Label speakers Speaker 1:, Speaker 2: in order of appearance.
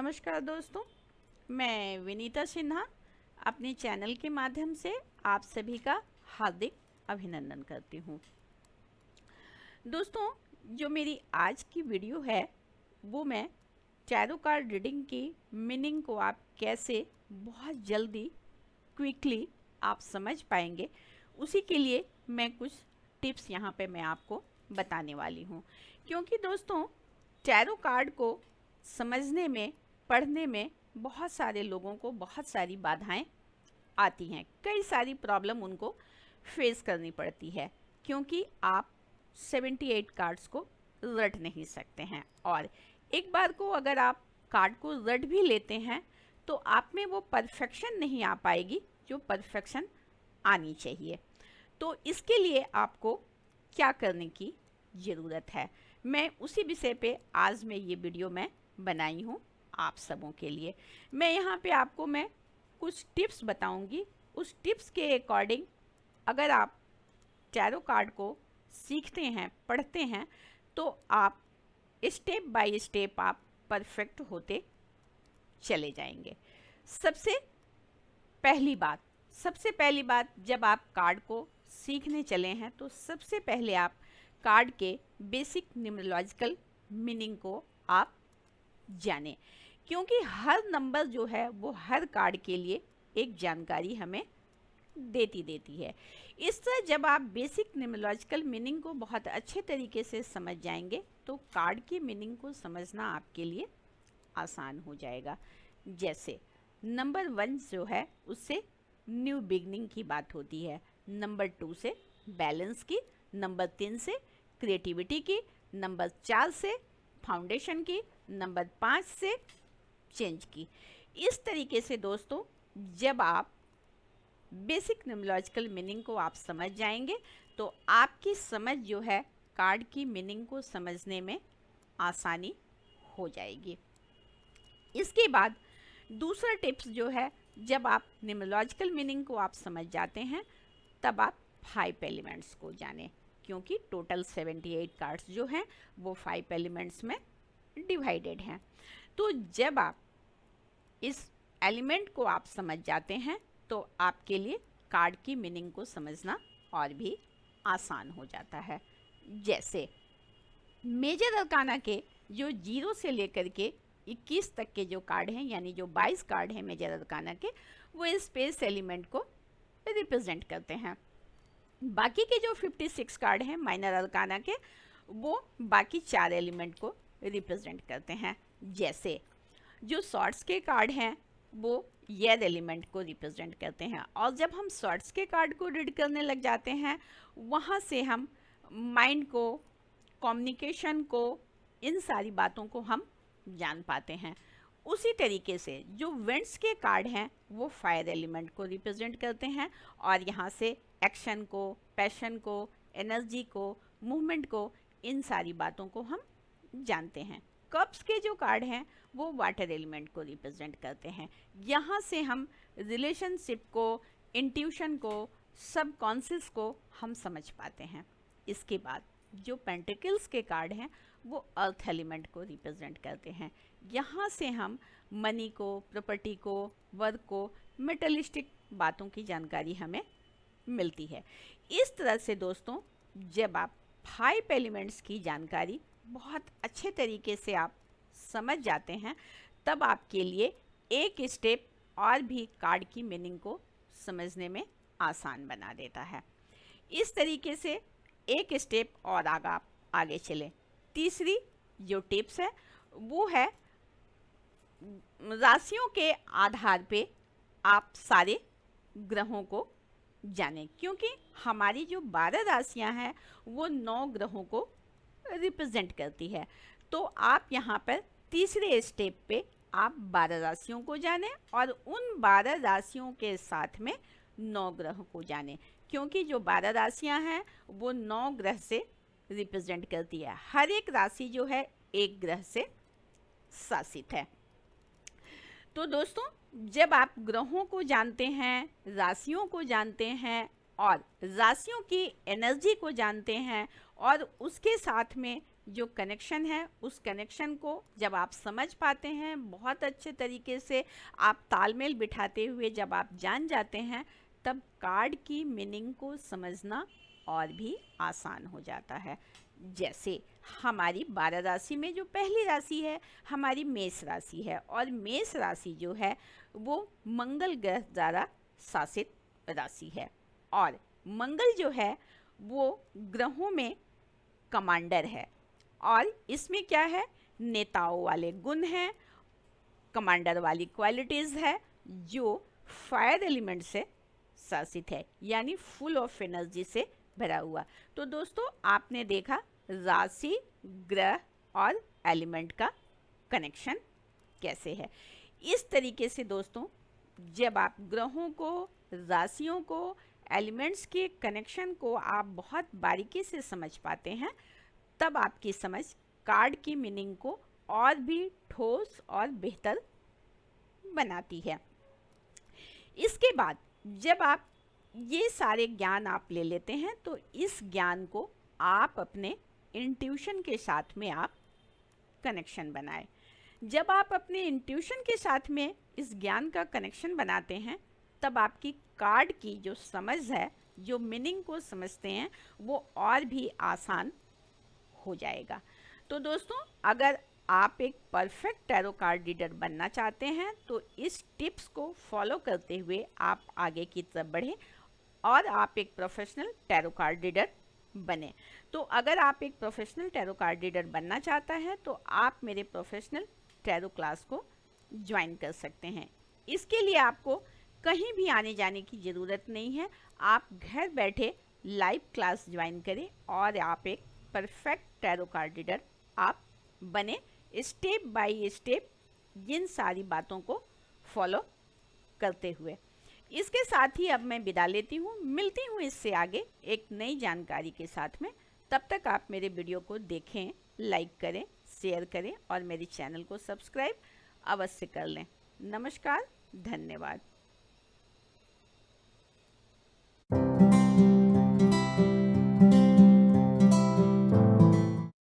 Speaker 1: नमस्कार दोस्तों, मैं विनीता सिन्हा अपने चैनल के माध्यम से आप सभी का हार्दिक अभिनंदन करती हूँ। दोस्तों, जो मेरी आज की वीडियो है वो मैं टैरो कार्ड रीडिंग की मीनिंग को आप कैसे बहुत जल्दी क्विकली आप समझ पाएंगे, उसी के लिए मैं कुछ टिप्स यहाँ पे मैं आपको बताने वाली हूँ। क्योंकि दोस्तों, टैरो कार्ड को समझने में, पढ़ने में बहुत सारे लोगों को बहुत सारी बाधाएं आती हैं, कई सारी प्रॉब्लम उनको फेस करनी पड़ती है, क्योंकि आप 78 कार्ड्स को रट नहीं सकते हैं। और एक बार को अगर आप कार्ड को रट भी लेते हैं तो आप में वो परफेक्शन नहीं आ पाएगी जो परफेक्शन आनी चाहिए। तो इसके लिए आपको क्या करने की ज़रूरत है, मैं उसी विषय पे आज मैं ये वीडियो मैं बनाई हूँ आप सबों के लिए। मैं यहाँ पे आपको मैं कुछ टिप्स बताऊँगी। उस टिप्स के अकॉर्डिंग अगर आप टैरो कार्ड को सीखते हैं, पढ़ते हैं, तो आप स्टेप बाय स्टेप आप परफेक्ट होते चले जाएंगे। सबसे पहली बात, जब आप कार्ड को सीखने चले हैं तो सबसे पहले आप कार्ड के बेसिक न्यूमरोलॉजिकल मीनिंग को आप जानें, क्योंकि हर नंबर जो है वो हर कार्ड के लिए एक जानकारी हमें देती है। इस तरह जब आप बेसिक न्यूमरोलॉजिकल मीनिंग को बहुत अच्छे तरीके से समझ जाएंगे तो कार्ड की मीनिंग को समझना आपके लिए आसान हो जाएगा। जैसे नंबर 1 जो है उससे न्यू बिगनिंग की बात होती है, नंबर 2 से बैलेंस की, नंबर 3 से क्रिएटिविटी की, नंबर 4 से फाउंडेशन की, नंबर 5 से चेंज की। इस तरीके से दोस्तों, जब आप बेसिक न्यूमरोलॉजिकल मीनिंग को आप समझ जाएंगे तो आपकी समझ जो है कार्ड की मीनिंग को समझने में आसानी हो जाएगी। इसके बाद दूसरा टिप्स जो है, जब आप न्यूमरोलॉजिकल मीनिंग को आप समझ जाते हैं तब आप 5 एलिमेंट्स को जानें, क्योंकि टोटल 78 कार्ड्स जो हैं वो 5 एलिमेंट्स में डिवाइडेड हैं। तो जब आप इस एलिमेंट को आप समझ जाते हैं तो आपके लिए कार्ड की मीनिंग को समझना और भी आसान हो जाता है। जैसे मेजर अरकाना के जो 0 से लेकर के 21 तक के जो कार्ड हैं, यानी जो 22 कार्ड हैं मेजर अरकाना के, वो स्पेस एलिमेंट को रिप्रेजेंट करते हैं। बाकी के जो 56 कार्ड हैं माइनर अरकाना के, वो बाकी 4 एलिमेंट को रिप्रेजेंट करते हैं। जैसे जो शॉर्ट्स के कार्ड हैं वो एयर एलिमेंट को रिप्रेजेंट करते हैं, और जब हम शॉर्ट्स के कार्ड को रीड करने लग जाते हैं वहाँ से हम माइंड को, कम्युनिकेशन को, इन सारी बातों को हम जान पाते हैं। उसी तरीके से जो विंड्स के कार्ड हैं वो फायर एलिमेंट को रिप्रेजेंट करते हैं, और यहाँ से एक्शन को, पैशन को, एनर्जी को, मूवमेंट को, इन सारी बातों को हम जानते हैं। कप्स के जो कार्ड हैं वो वाटर एलिमेंट को रिप्रेजेंट करते हैं। यहाँ से हम रिलेशनशिप को, इंट्यूशन को, सबकॉन्शियस को हम समझ पाते हैं। इसके बाद जो पेंटिकल्स के कार्ड हैं वो अर्थ एलिमेंट को रिप्रेजेंट करते हैं। यहाँ से हम मनी को, प्रॉपर्टी को, वर्क को, मेटलिस्टिक बातों की जानकारी हमें मिलती है। इस तरह से दोस्तों, जब आप 5 एलिमेंट्स की जानकारी बहुत अच्छे तरीके से आप समझ जाते हैं तब आपके लिए एक स्टेप और भी कार्ड की मीनिंग को समझने में आसान बना देता है। इस तरीके से एक स्टेप और आगे चलें। तीसरी जो टिप्स है वो है राशियों के आधार पे आप सारे ग्रहों को जानें, क्योंकि हमारी जो 12 राशियां हैं वो 9 ग्रहों को रिप्रेजेंट करती है। तो आप यहाँ पर तीसरे स्टेप पे आप 12 राशियों को जानें और उन 12 राशियों के साथ में 9 ग्रह को जानें, क्योंकि जो 12 राशियां हैं वो 9 ग्रह से रिप्रेजेंट करती है। हर एक राशि जो है एक ग्रह से शासित है। तो दोस्तों, जब आप ग्रहों को जानते हैं, राशियों को जानते हैं और राशियों की एनर्जी को जानते हैं और उसके साथ में जो कनेक्शन है उस कनेक्शन को जब आप समझ पाते हैं, बहुत अच्छे तरीके से आप तालमेल बिठाते हुए जब आप जान जाते हैं, तब कार्ड की मीनिंग को समझना और भी आसान हो जाता है। जैसे हमारी 12 राशि में जो पहली राशि है हमारी मेष राशि है, और मेष राशि जो है वो मंगल ग्रह द्वारा शासित राशि है, और मंगल जो है वो ग्रहों में कमांडर है, और इसमें क्या है, नेताओं वाले गुण हैं, कमांडर वाली क्वालिटीज़ है, जो फायर एलिमेंट से शासित है, यानी फुल ऑफ एनर्जी से भरा हुआ। तो दोस्तों आपने देखा राशि, ग्रह और एलिमेंट का कनेक्शन कैसे है। इस तरीके से दोस्तों जब आप ग्रहों को, राशियों को, एलिमेंट्स के कनेक्शन को आप बहुत बारीकी से समझ पाते हैं, तब आपकी समझ कार्ड की मीनिंग को और भी ठोस और बेहतर बनाती है। इसके बाद जब आप ये सारे ज्ञान आप ले लेते हैं, तो इस ज्ञान को आप अपने इंट्यूशन के साथ में आप कनेक्शन बनाएं। जब आप अपने इंट्यूशन के साथ में इस ज्ञान का कनेक्शन बनाते हैं, तब आपकी कार्ड की जो समझ है, जो मीनिंग को समझते हैं, वो और भी आसान हो जाएगा। तो दोस्तों अगर आप एक परफेक्ट टैरो कार्ड रीडर बनना चाहते हैं, तो इस टिप्स को फॉलो करते हुए आप आगे की तरफ बढ़ें और आप एक प्रोफेशनल टैरो कार्ड रीडर बने। तो अगर आप एक प्रोफेशनल टैरो कार्ड रीडर बनना चाहता है, तो आप मेरे प्रोफेशनल टैरो क्लास को ज्वाइन कर सकते हैं। इसके लिए आपको कहीं भी आने जाने की ज़रूरत नहीं है, आप घर बैठे लाइव क्लास ज्वाइन करें और आप एक परफेक्ट टैरो कार्ड रीडर आप बने, स्टेप बाय स्टेप जिन सारी बातों को फॉलो करते हुए। इसके साथ ही अब मैं विदा लेती हूँ, मिलती हूँ इससे आगे एक नई जानकारी के साथ में। तब तक आप मेरे वीडियो को देखें, लाइक करें, शेयर करें और मेरे चैनल को सब्सक्राइब अवश्य कर लें। नमस्कार, धन्यवाद।